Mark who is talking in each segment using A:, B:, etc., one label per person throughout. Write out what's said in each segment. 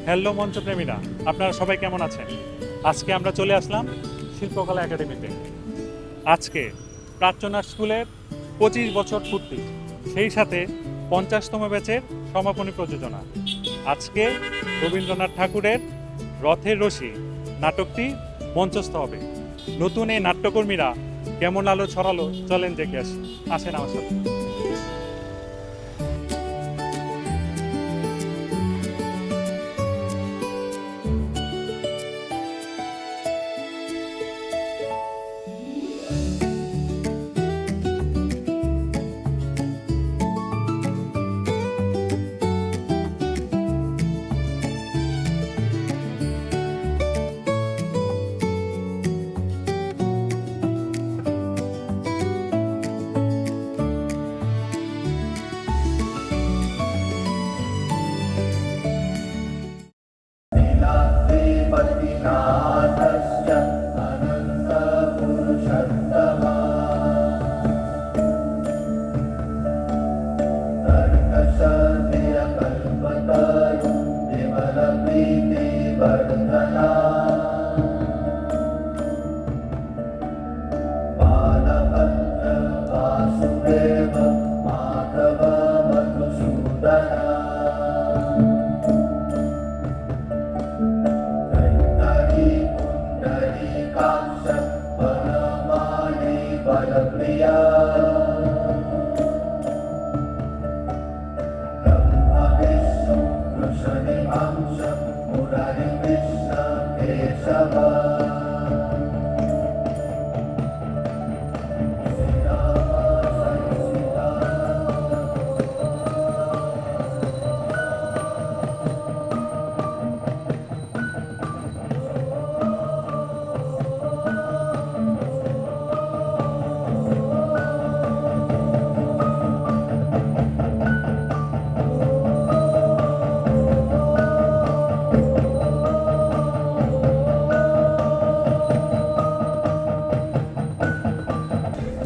A: Hello মঞ্চপ্রেমীরা, আপনারা সবাই কেমন আছেন? আজকে আমরা চলে আসলাম শিল্পকলা একাডেমিতে। আজকে প্রাচ্যনা স্কুলের 25 বছর পূর্তি, সেই সাথে 50তম ব্যাচের সমাপনী প্রযোজনা। আজকে রবীন্দ্রনাথ ঠাকুরের রথের রশি নাটকটি মঞ্চস্থ হবে। নতুন এই নাট্যকর্মীরা কেমন আলো ছড়ালো চলেন দেখে আসি। আসেন আমার সাথে।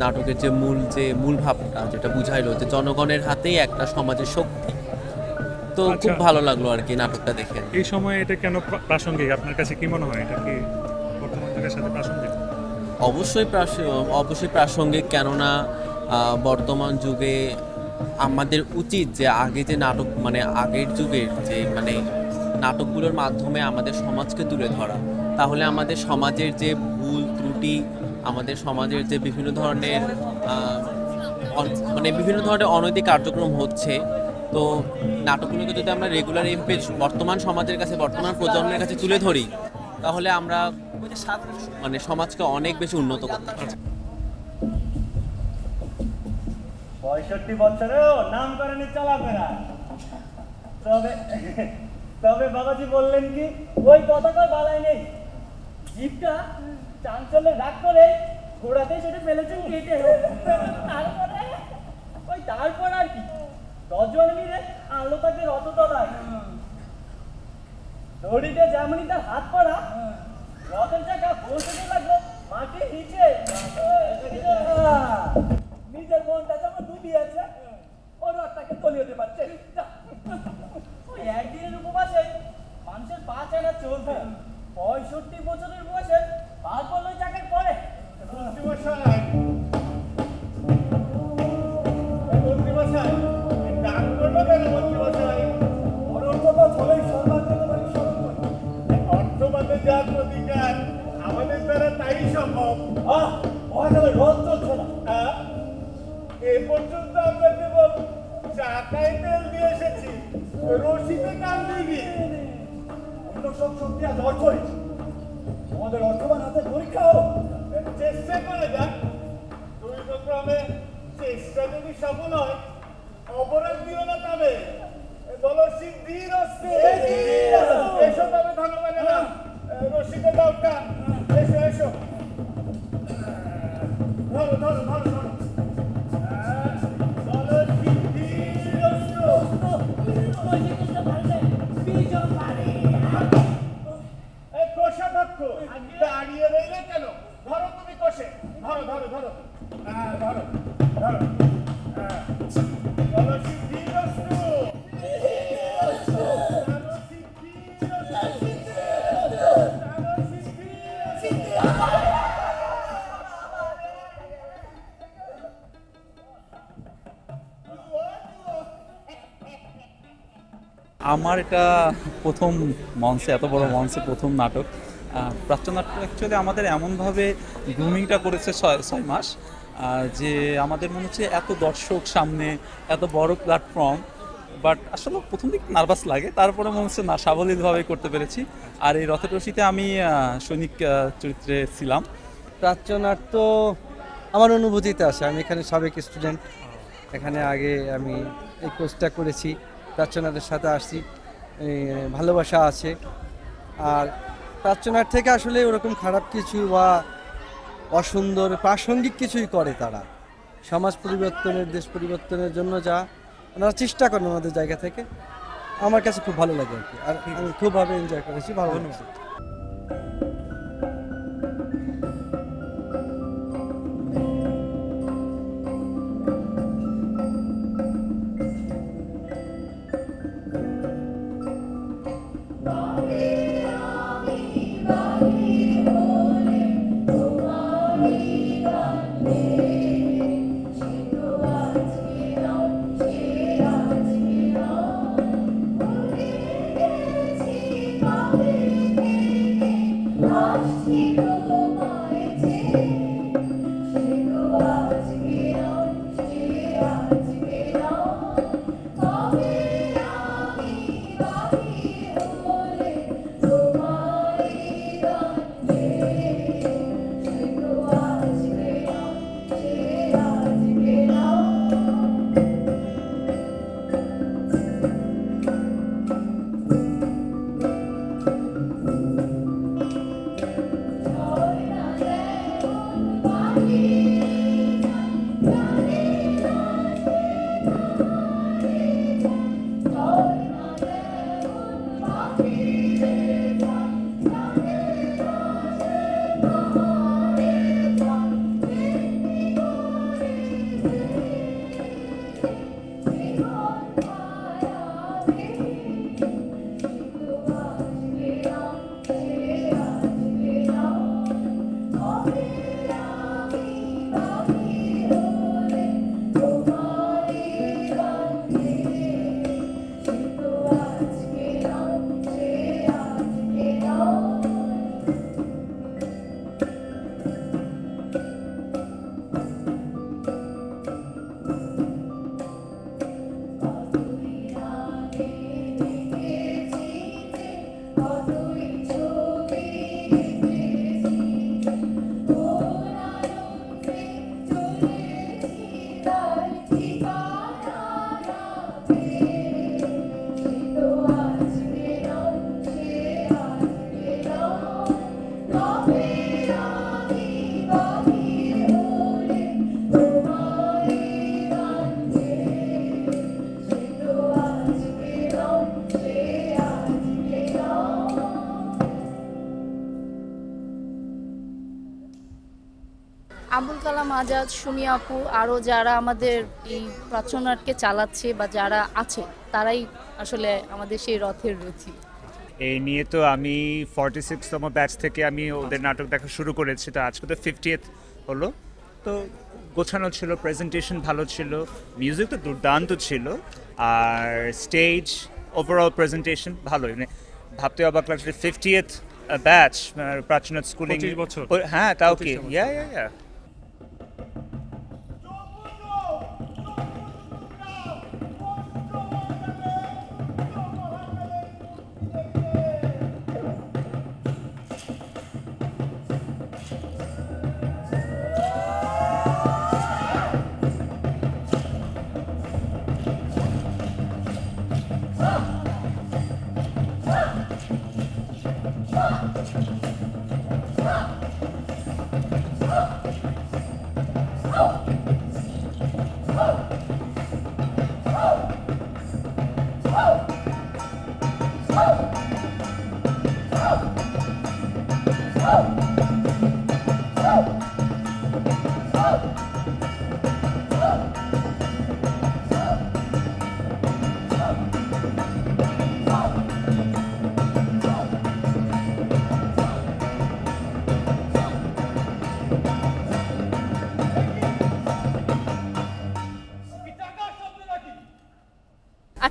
B: নাটকের যে মূল ভাবটা যেটা বুঝাইলো যে জনগণের হাতেই একটা সমাজের শক্তি, তো খুব ভালো লাগলো আর কি নাটকটা দেখে।
A: এই সময় এটা কেন প্রাসঙ্গিক আপনার কাছে কি মনে হয়? এটা কি বর্তমান যুগের সাথে প্রাসঙ্গিক?
B: অবশ্যই প্রাসঙ্গিক, কেননা বর্তমান যুগে আমাদের উচিত যে আগে যে নাটক আগের যুগের যে নাটকগুলোর মাধ্যমে আমাদের সমাজকে তুলে ধরা, তাহলে আমাদের সমাজের যে ভুল ত্রুটি, আমাদের সমাজের যে বিভিন্ন ধরনের অনৈতিক কার্যক্রম হচ্ছে, তো নাটকগুলোকে যদি আমরা রেগুলার বর্তমান সমাজের কাছে, বর্তমান প্রজন্মের কাছে তুলে ধরি, তাহলে আমরা সমাজকে অনেক বেশি উন্নত করতে পারি।
C: 65 বছরেও নাম করেনি চলাফেরা। তবে বাবাজি বললেন কি, ওই কথাটার বালাই নেই। জিপটা চাঞ্চল্যে রাগ করে ঘোড়াতে সেটা ফেলেছেন কেটে। তারপর আর কি, 10 জন মিলে আলো তাকে রথতলায়। দড়িতে যেমনই তার হাত পড়া, রথের চাকা বসতে লাগলো মাটির নিচে। নিজের মনটা যেমন ডুবিয়েছে, ওর রথটাকে তলিয়ে পারছে। ওই একদিনের উপবাসে মানুষের পা চানা চলবে। 65 বছরের বয়সে পা পড়লো চাকের পরে।
D: আমাদের দ্বারা তাই সম্ভব।
C: রথ চলছে না।
D: এ পর্যন্ত আমরা কেবল চাকায় তেল দিয়ে এসেছি, রশিতে কান দিইনি।
C: অন্য সব শক্তি আজ অর্থই। আমাদের অর্থবান হাতে পরীক্ষা হোক,
D: চেষ্টা করে যাক। দুই ক্রমে চেষ্টা যদি সফল হয়, অপরাধ দিও না তবে বলো সিদ্ধির অস্তে। এসো তবে ধন্যবাদ। রশিতে দাও টান। এসো এসো, ধরো ধরো ধরো ধরো। বলো সিদ্ধির অস্তে। কোষাধ্যক্ষ দাঁড়িয়ে রইলে কেন? ধরো তুমি কোষে, ধরো ধরো ধরো। ধরো ধরো। বলো সিদ্ধির অস্তে।
E: আমার এটা প্রথম মঞ্চে, এত বড় মঞ্চে প্রথম নাটক। প্রাচ্যনাট্য অ্যাকচুয়ালি আমাদের এমনভাবে গ্রুমিংটা করেছে 6 মাস, যে আমাদের মনে হচ্ছে এত দর্শক সামনে, এত বড় প্ল্যাটফর্ম, বাট আসলে প্রথম দিক নার্ভাস লাগে, তারপরে মনে হচ্ছে না সাবলীলভাবে করতে পেরেছি। আর এই রথের রশিতে আমি সৈনিক চরিত্রে ছিলাম।
F: প্রাচ্যনাট্য আমার অনুভূতিতে আসে, আমি এখানে সাবেক স্টুডেন্ট, এখানে আগে আমি এই কোর্সটা করেছি, প্রাচ্যনাটের সাথে আসছি, ভালোবাসা আছে। আর প্রাচ্যনাট থেকে আসলে ওরকম খারাপ কিছু বা অসুন্দর প্রাসঙ্গিক কিছুই করে তারা, সমাজ পরিবর্তনের, দেশ পরিবর্তনের জন্য যা ওনারা চেষ্টা করেন ওনাদের জায়গা থেকে, আমার কাছে খুব ভালো লাগে আর কি। আর আমি খুবভাবে এনজয় করেছি, ভালো লেগেছে।
G: আবুল কালাম আজাদ, সুমি আপু, আরও যারা আমাদের এই প্রাচ্যনাটকে চালাচ্ছে বা যারা আছে, তারাই আসলে আমাদের সেই রথের রথী।
H: এই নিয়ে তো আমি 46তম ব্যাচ থেকে আমি ওদের নাটক দেখা শুরু করেছি, তো আজকে তো 50th হলো। তো গোছানো ছিল, প্রেজেন্টেশন ভালো ছিল, মিউজিক তো দুর্দান্ত ছিল, আর স্টেজ ওভারঅল প্রেজেন্টেশন ভালোই, মানে ভাবতে অবাক লাগছে 50th ব্যাচ প্রাচ্যনাট স্কুলিং।
A: 25 বছর।
H: হ্যাঁ তাও
A: 25
H: কি,
A: বছর।
H: ইয়া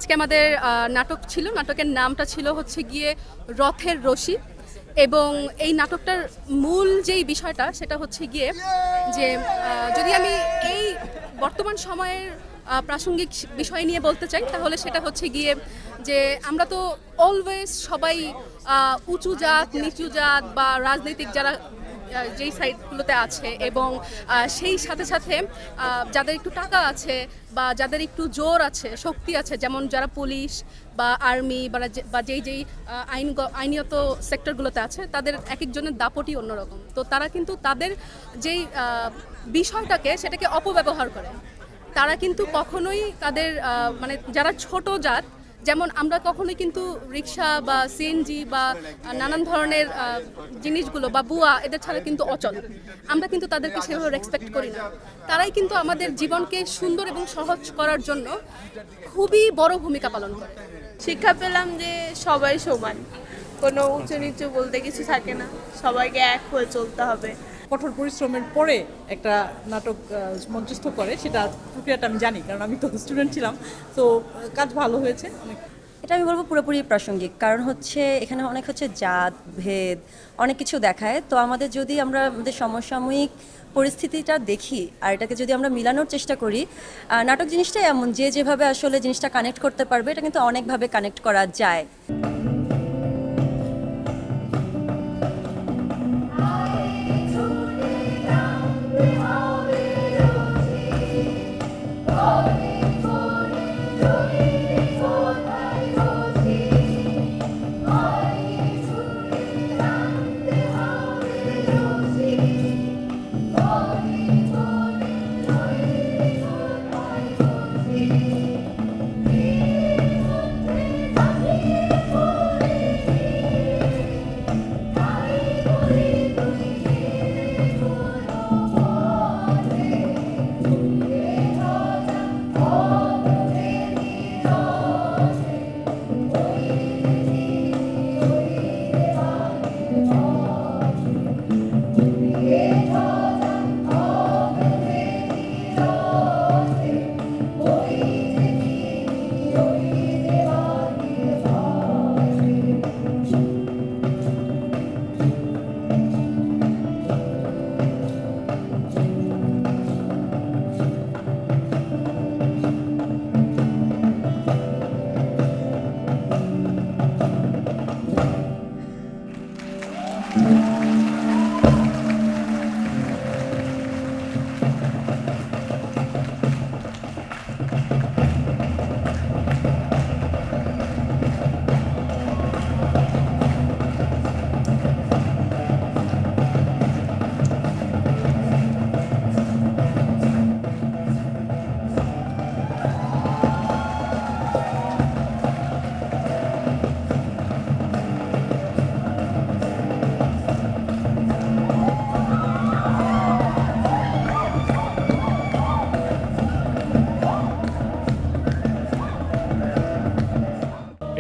I: আজকে আমাদের নাটক ছিল, নাটকের নামটা ছিল হচ্ছে গিয়ে রথের রশি। এবং এই নাটকটার মূল যেই বিষয়টা সেটা হচ্ছে গিয়ে যে যদি আমি এই বর্তমান সময়ের প্রাসঙ্গিক বিষয় নিয়ে বলতে চাই তাহলে সেটা হচ্ছে গিয়ে যে আমরা তো অলওয়েজ সবাই উঁচু জাত নিচু জাত বা রাজনৈতিক যারা যেই সাইডগুলোতে আছে এবং সেই সাথে সাথে যাদের একটু টাকা আছে বা যাদের একটু জোর আছে শক্তি আছে, যেমন যারা পুলিশ বা আর্মি বা যেই আইনত সেক্টরগুলোতে আছে, তাদের এক একজনের দাপটই অন্যরকম। তো তারা কিন্তু তাদের যেই বিষয়টাকে সেটাকে অপব্যবহার করে। তারা কিন্তু কখনোই তাদের মানে যারা ছোট জাত, যেমন আমরা কখনোই কিন্তু রিক্সা বা সিএনজি বা নানান ধরনের জিনিসগুলো বা বুয়া এদের ছাড়া কিন্তু অচল, আমরা কিন্তু তাদেরকে সেভাবে রেসপেক্ট করি না। তারাই কিন্তু আমাদের জীবনকে সুন্দর এবং সহজ করার জন্য খুবই বড় ভূমিকা পালন করে।
J: শিক্ষা পেলাম যে সবাই সমান, কোনো উঁচু নিচু বলতে কিছু থাকে না, সবাইকে এক হয়ে চলতে হবে।
K: কঠোর পরিশ্রমের পরে একটা নাটক মঞ্চস্থ করে, সেটা প্রক্রিয়াটা আমি জানি, কারণ আমি তো স্টুডেন্ট ছিলাম। তো কাজ ভালো হয়েছে।
L: এটা আমি বলবো পুরোপুরি প্রাসঙ্গিক, কারণ হচ্ছে এখানে অনেক হচ্ছে জাত ভেদ অনেক কিছু দেখায়। তো আমাদের যদি আমরা আমাদের সমসাময়িক পরিস্থিতিটা দেখি আর এটাকে যদি আমরা মিলানোর চেষ্টা করি, নাটক জিনিসটাই এমন যে যেভাবে আসলে জিনিসটা কানেক্ট করতে পারবে, এটা কিন্তু অনেকভাবে কানেক্ট করা যায়।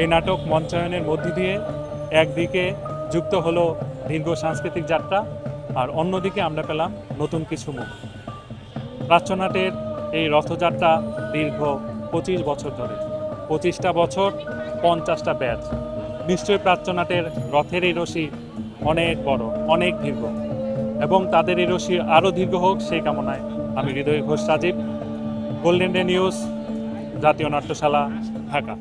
A: এই নাটক মঞ্চায়নের মধ্য দিয়ে একদিকে যুক্ত হলো দীর্ঘ সাংস্কৃতিক যাত্রা, আর অন্যদিকে আমরা পেলাম নতুন কিছু মুখ। প্রাচ্যনাটের এই রথযাত্রা দীর্ঘ 25 বছর ধরে, 25টা বছর 50টা ব্যাচ। নিশ্চয়ই প্রাচ্যনাটের রথের এই রশি অনেক বড়, অনেক দীর্ঘ, এবং তাদের এই রশি আরও দীর্ঘ হোক সেই কামনায় আমি Hridoy Ghosh Rajib, golden day news, জাতীয় নাট্যশালা, ঢাকা।